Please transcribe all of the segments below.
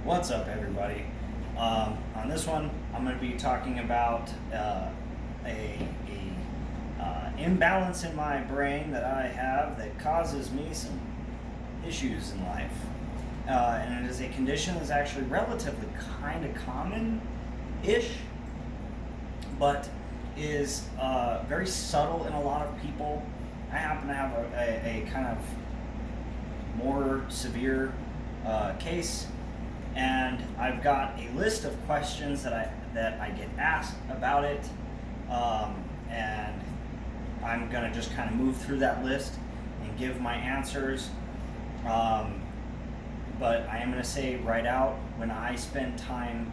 What's up, everybody? On this one, I'm going to be talking about a imbalance in my brain that I have that causes me some issues in life. And it is a condition that's actually relatively kind of common-ish, but is very subtle in a lot of people. I happen to have a kind of more severe case, and I've got a list of questions that I get asked about it, and I'm gonna just kind of move through that list and give my answers. But I am gonna say right out, when I spend time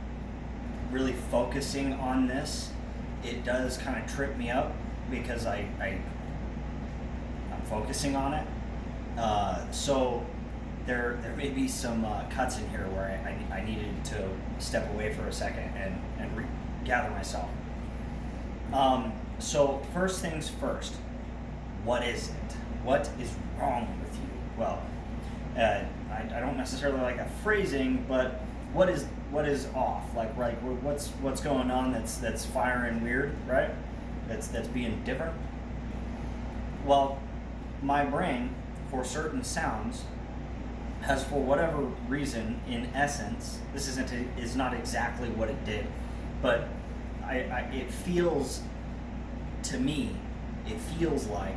really focusing on this, it does kind of trip me up because I'm focusing on it. So there may be some cuts in here where I needed to step away for a second and gather myself. So first things first, what is it? What is wrong with you? Well, I don't necessarily like that phrasing, but what is off? Like what's going on that's firing weird, right? That's being different. Well, my brain, for certain sounds, has, for whatever reason, in essence, this is not exactly what it did, but it feels to me, it feels like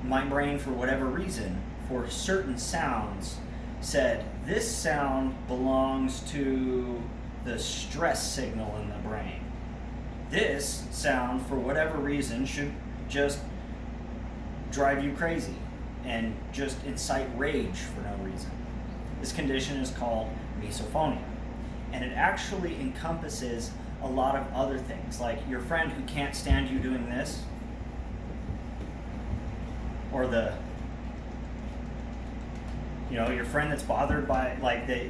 my brain, for whatever reason, for certain sounds, said this sound belongs to the stress signal in the brain. This sound, for whatever reason, should just drive you crazy and just incite rage for no reason. This condition is called misophonia, and it actually encompasses a lot of other things, like your friend who can't stand you doing this, or your friend that's bothered by,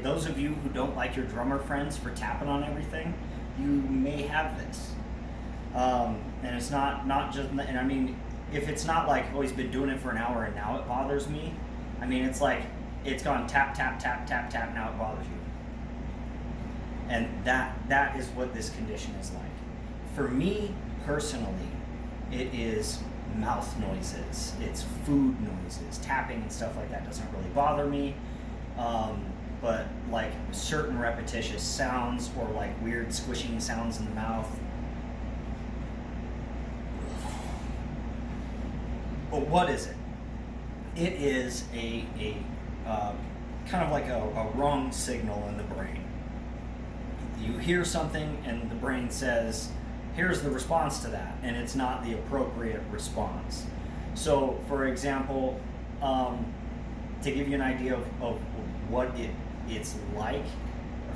those of you who don't like your drummer friends for tapping on everything, you may have this. And it's not just, and I mean, if it's not like, oh, he's been doing it for an hour and now it bothers me, I mean, it's like, it's gone tap, tap, tap, tap, tap, now it bothers you. And that is what this condition is like. For me, personally, it is mouth noises, it's food noises, tapping and stuff like that doesn't really bother me. But like certain repetitious sounds or like weird squishing sounds in the mouth. But what is it? It is a kind of like a wrong signal in the brain. You hear something and the brain says, here's the response to that, and it's not the appropriate response. So, for example, to give you an idea of what it's like,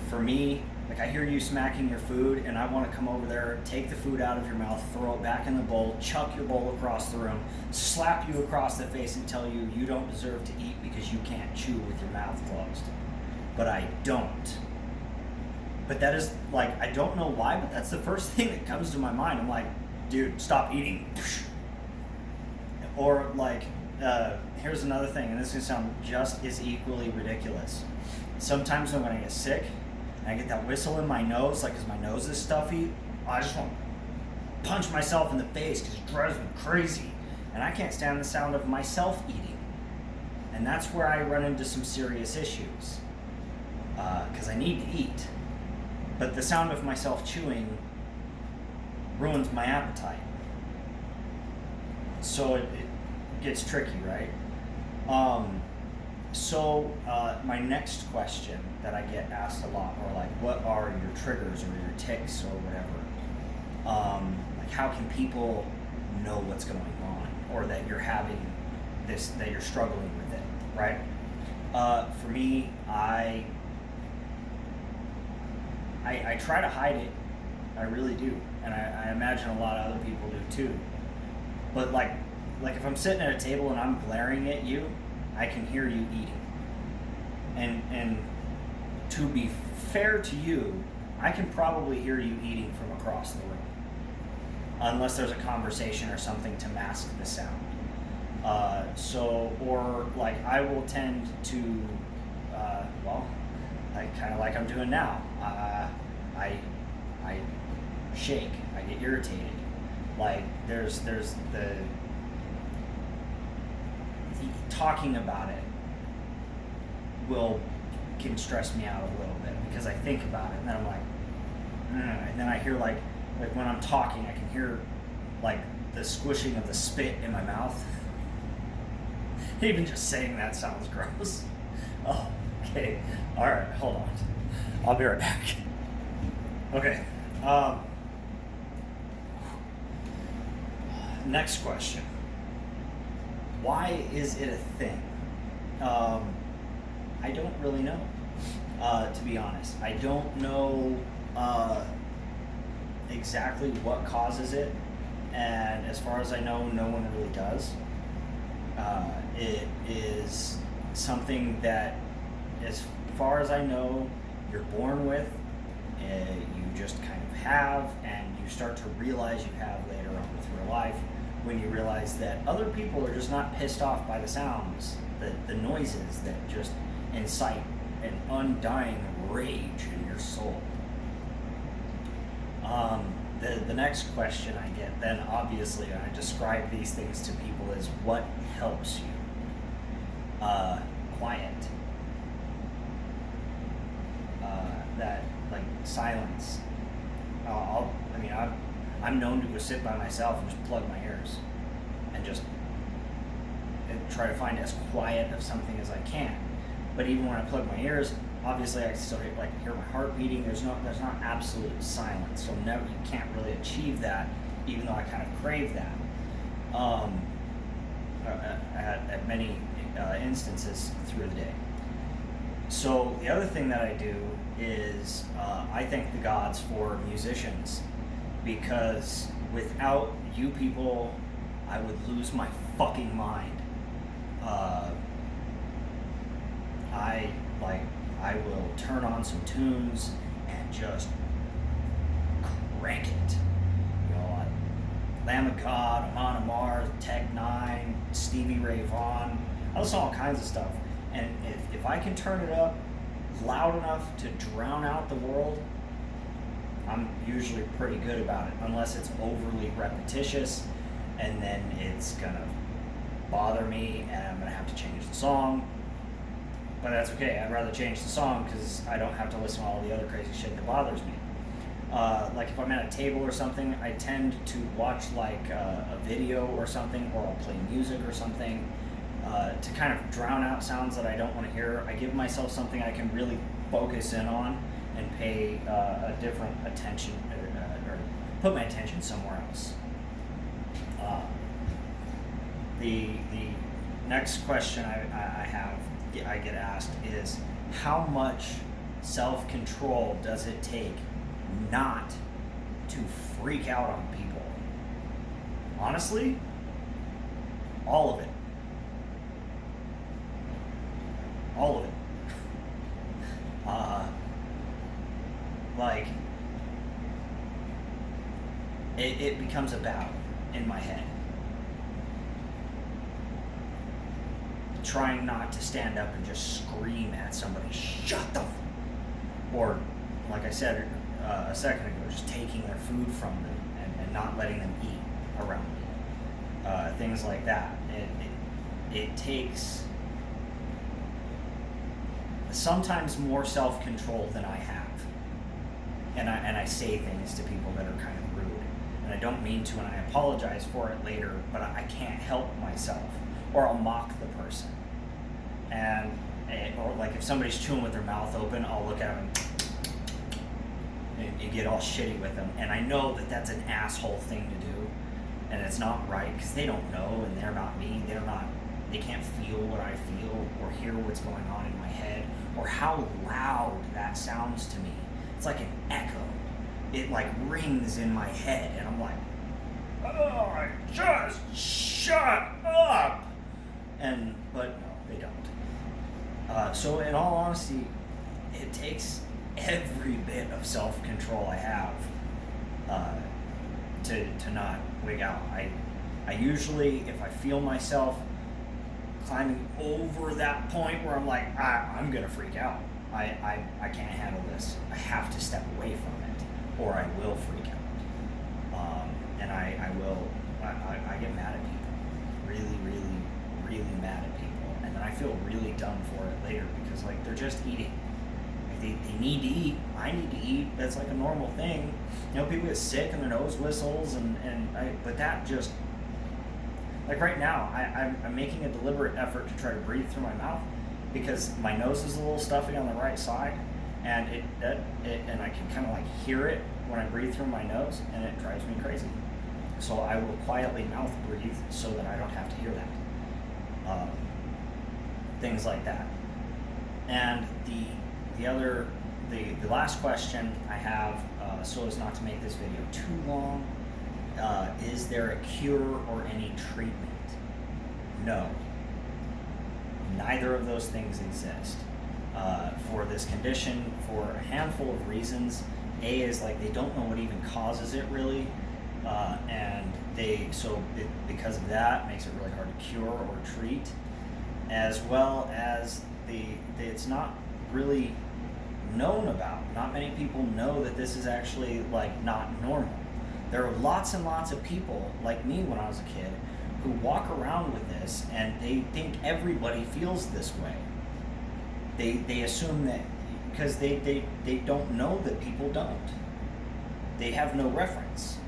for me, like I hear you smacking your food and I want to come over there, take the food out of your mouth, throw it back in the bowl, chuck your bowl across the room, slap you across the face and tell you you don't deserve to eat because you can't chew with your mouth closed. But I don't. But that is, like, I don't know why, but that's the first thing that comes to my mind. I'm like, dude, stop eating. Or like, here's another thing, and this is going to sound just as equally ridiculous. Sometimes when I get sick, and I get that whistle in my nose, like, because my nose is stuffy, I just want to punch myself in the face because it drives me crazy. And I can't stand the sound of myself eating. And that's where I run into some serious issues. Because I need to eat. But the sound of myself chewing ruins my appetite. So it gets tricky, right? So my next question that I get asked a lot, or like, what are your triggers or your tics or whatever? Like, how can people know what's going on, or that you're having this, that you're struggling with it, right? For me, I try to hide it. I really do, and I imagine a lot of other people do too. But like if I'm sitting at a table and I'm glaring at you, I can hear you eating. And to be fair to you, I can probably hear you eating from across the room, unless there's a conversation or something to mask the sound. Or like I will tend to, I kind of like I'm doing now. I shake. I get irritated. Like there's the talking about it can stress me out a little bit because I think about it and then I'm like, and then I hear like when I'm talking, I can hear like the squishing of the spit in my mouth. Even just saying that sounds gross. Oh, okay. All right, hold on. I'll be right back. Okay. Next question. Why is it a thing? I don't really know, to be honest. I don't know exactly what causes it, and as far as I know, no one really does. It is something that, as far as I know, you're born with, you just kind of have, and you start to realize you have later on through your life when you realize that other people are just not pissed off by the sounds, the noises that just incite an undying rage in your soul. The next question I get then, obviously, and I describe these things to people, is what helps you? Quiet. That, like, silence. I'm known to go sit by myself and just plug my ears and just try to find as quiet of something as I can. But even when I plug my ears, obviously I still hear my heart beating. There's not absolute silence, so you can't really achieve that, even though I kind of crave that at many instances through the day. So the other thing that I do is I thank the gods for musicians, because without you people, I would lose my fucking mind. I will turn on some tunes and just crank it. You know, Lamb of God, Amon Amarth, Tech Nine, Stevie Ray Vaughan. I listen to all kinds of stuff. And if I can turn it up loud enough to drown out the world, I'm usually pretty good about it, unless it's overly repetitious, and then it's gonna bother me and I'm gonna have to change the song. But that's okay. I'd rather change the song because I don't have to listen to all the other crazy shit that bothers me. Like if I'm at a table or something, I tend to watch like a video or something, or I'll play music or something to kind of drown out sounds that I don't want to hear. I give myself something I can really focus in on and pay a different attention, or put my attention somewhere else. The next question I get asked is, how much self-control does it take not to freak out on people? Honestly, all of it. All of it. It becomes a battle in my head. Trying not to stand up and just scream at somebody, shut the or, like I said a second ago, just taking their food from them and not letting them eat around me. Things like that. It takes sometimes more self-control than I have. And I say things to people that are kind of rude. And I don't mean to, and I apologize for it later, but I can't help myself. Or I'll mock the person. Or like if somebody's chewing with their mouth open, I'll look at them and get all shitty with them. And I know that that's an asshole thing to do, and it's not right, because they don't know, and they're not me. They can't feel what I feel, or hear what's going on in my head, or how loud that sounds to me. It's like an echo. It like rings in my head, and I'm like, oh, just shut up. But no, they don't. So in all honesty, it takes every bit of self-control I have to not wig out. I usually, if I feel myself climbing over that point where I'm like, I'm gonna freak out, I can't handle this. I have to step away from it, or I will freak out. And I get mad at people, really, really, really mad at people, and then I feel really dumb for it later because like they're just eating. Like, they need to eat. I need to eat. That's like a normal thing. You know, people get sick and their nose whistles, but that just, like right now, I'm making a deliberate effort to try to breathe through my mouth because my nose is a little stuffy on the right side, and and I can kind of like hear it when I breathe through my nose, and it drives me crazy. So I will quietly mouth breathe so that I don't have to hear that. Things like that. And the last question I have, so as not to make this video too long, is there a cure or any treatment? No. Neither of those things exist. For this condition, for a handful of reasons. A is like they don't know what even causes it really, and because of that, makes it really hard to cure or treat, as well as it's not really known about. Not many people know that this is actually like not normal. There are lots and lots of people like me when I was a kid who walk around with this and they think everybody feels this way. They assume that because they don't know that people don't. They have no reference,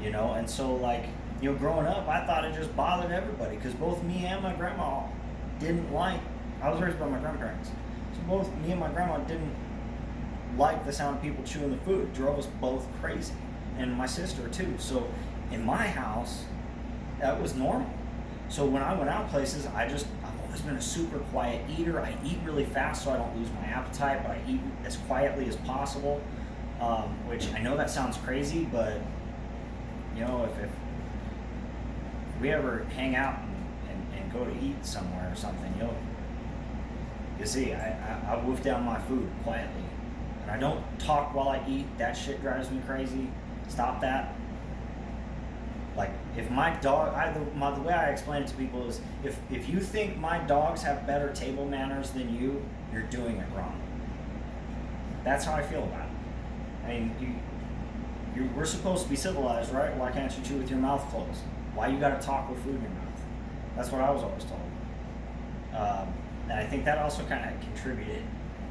you know, and so like, you know, growing up, I thought it just bothered everybody because both me and my grandma didn't like, I was raised by my grandparents, so both me and my grandma didn't like the sound of people chewing the food. It drove us both crazy, and my sister too. So in my house, that was normal. So when I went out places, I've always been a super quiet eater. I eat really fast so I don't lose my appetite, but I eat as quietly as possible, which I know that sounds crazy, but you know, if we ever hang out and go to eat somewhere or something, you'll see, I wolf down my food quietly. And I don't talk while I eat. That shit drives me crazy. Stop that. Like, if my dog, the way I explain it to people is, if you think my dogs have better table manners than you're doing it wrong. That's how I feel about it. I mean, we're supposed to be civilized, right? Why can't you chew with your mouth closed? Why you gotta talk with food in your mouth? That's what I was always told. And I think that also kind of contributed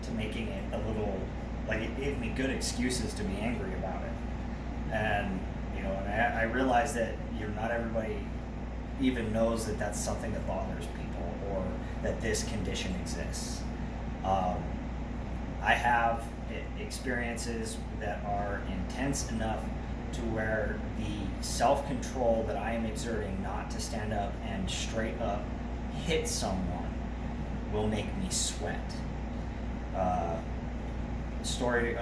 to making it a little, like, it gave me good excuses to be angry about it. And you know, and I realize that not everybody even knows that that's something that bothers people or that this condition exists. I have experiences that are intense enough to where the self-control that I am exerting not to stand up and straight up hit someone will make me sweat. A story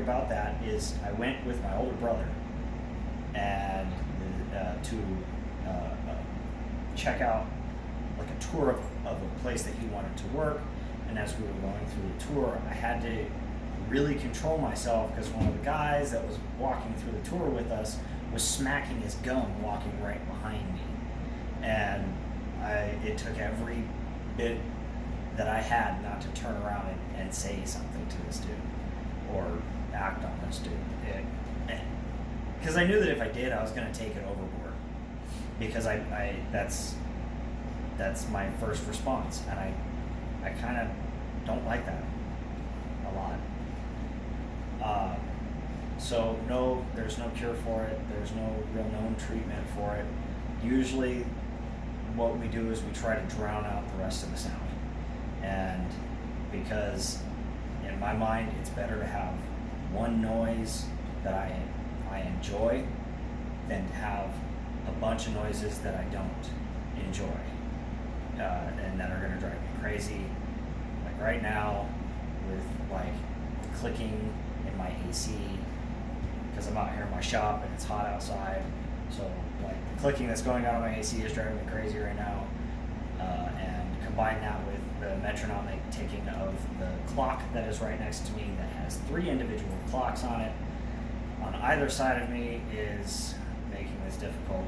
about that is I went with my older brother and to check out like a tour of a place that he wanted to work, and as we were going through the tour, I had to really control myself because one of the guys that was walking through the tour with us was smacking his gum walking right behind me, and it took every bit that I had not to turn around and say something to this dude or act on this dude. Because I knew that if I did, I was going to take it overboard. Because that's my first response, and I kind of don't like that a lot. So no, there's no cure for it. There's no real known treatment for it. Usually, what we do is we try to drown out the rest of the sound, and because in my mind, it's better to have one noise that I enjoy than to have a bunch of noises that I don't enjoy and that are going to drive me crazy. Like right now with like clicking in my AC because I'm out here in my shop and it's hot outside, so like the clicking that's going on in my AC is driving me crazy right now, and combine that with the metronomic ticking of the clock that is right next to me that has 3 individual clocks on it on either side of me is making this difficult.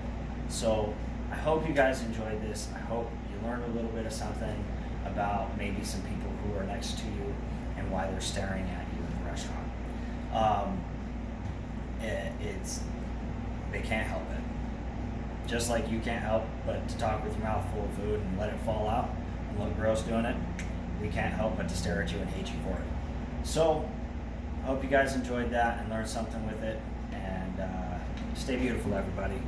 So I hope you guys enjoyed this. I hope you learned a little bit of something about maybe some people who are next to you and why they're staring at you in the restaurant. They can't help it. Just like you can't help but to talk with your mouth full of food and let it fall out and look gross doing it, we can't help but to stare at you and hate you for it. So, I hope you guys enjoyed that and learned something with it. And stay beautiful, everybody.